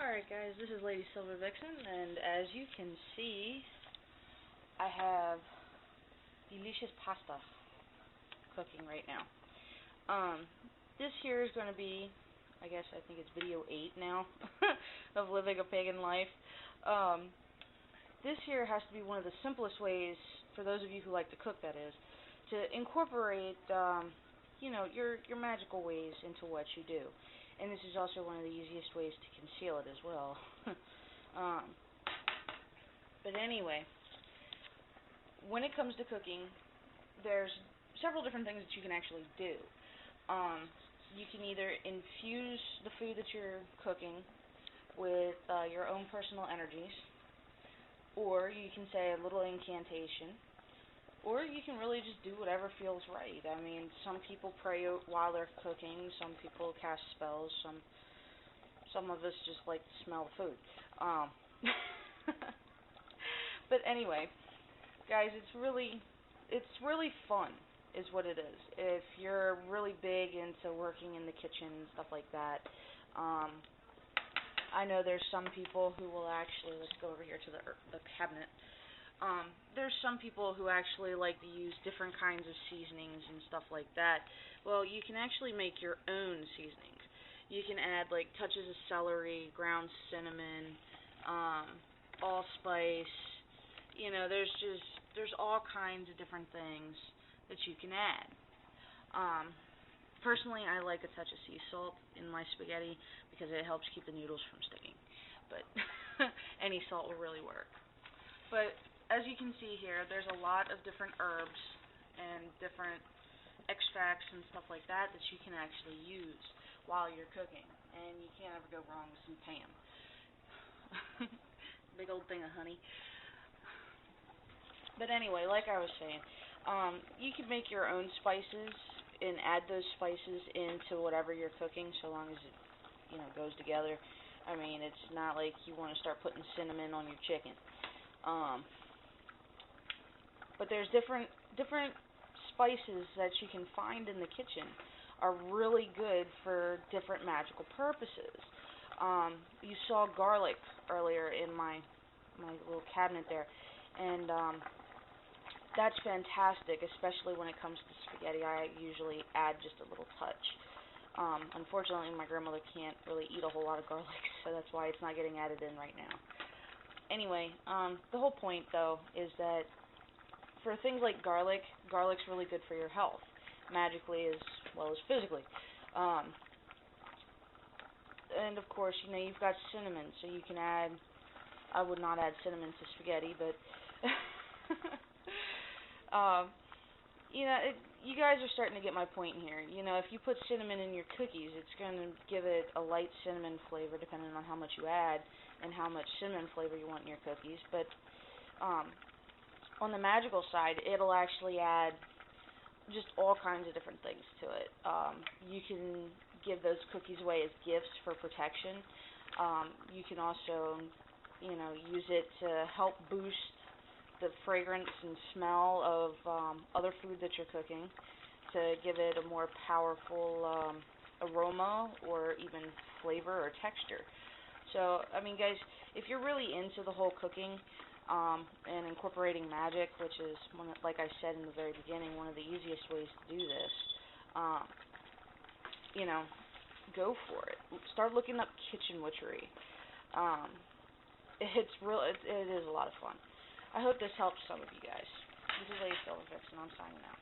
Alright guys, this is Lady Silver Vixen, and as you can see, I have delicious pasta cooking right now. This here is going to be, I think it's video 8 now, of living a pagan life. This here has to be one of the simplest ways, for those of you who like to cook that is, to incorporate, your magical ways into what you do. And this is also one of the easiest ways to conceal it as well. But anyway, when it comes to cooking, there's several different things that you can actually do. You can either infuse the food that you're cooking with your own personal energies, or you can say a little incantation, or you can really just do whatever feels right. I mean, some people pray while they're cooking, some people cast spells, some of us just like to smell the food. But anyway, guys, it's really fun, is what it is. If you're really big into working in the kitchen and stuff like that, I know there's some people who will actually, let's go over here to the cabinet. There's some people who actually like to use different kinds of seasonings and stuff like that. Well, you can actually make your own seasonings. You can add like touches of celery, ground cinnamon, allspice. There's all kinds of different things that you can add. Personally, I like a touch of sea salt in my spaghetti because it helps keep the noodles from sticking. But any salt will really work. But as you can see here, there's a lot of different herbs and different extracts and stuff like that that you can actually use while you're cooking. And you can't ever go wrong with some Pam. Big old thing of honey. But anyway, like I was saying, you can make your own spices and add those spices into whatever you're cooking, so long as it goes together. I mean, it's not like you want to start putting cinnamon on your chicken. But there's different spices that you can find in the kitchen are really good for different magical purposes. You saw garlic earlier in my little cabinet there, and that's fantastic, especially when it comes to spaghetti. I usually add just a little touch. Unfortunately, my grandmother can't really eat a whole lot of garlic, so that's why it's not getting added in right now. Anyway, the whole point, though, is that for things like garlic's really good for your health, magically as well as physically. And, of course, you've got cinnamon, so you can add... I would not add cinnamon to spaghetti, but... you guys are starting to get my point here. If you put cinnamon in your cookies, it's going to give it a light cinnamon flavor, depending on how much you add and how much cinnamon flavor you want in your cookies. But on the magical side, it'll actually add just all kinds of different things to it. You can give those cookies away as gifts for protection. You can also, use it to help boost the fragrance and smell of other food that you're cooking, to give it a more powerful aroma or even flavor or texture. So, I mean, guys, if you're really into the whole cooking and incorporating magic, which is, like I said in the very beginning, one of the easiest ways to do this, go for it. Start looking up kitchen witchery. It is a lot of fun. I hope this helps some of you guys. This is Lady Silver Vixen. I'm signing out.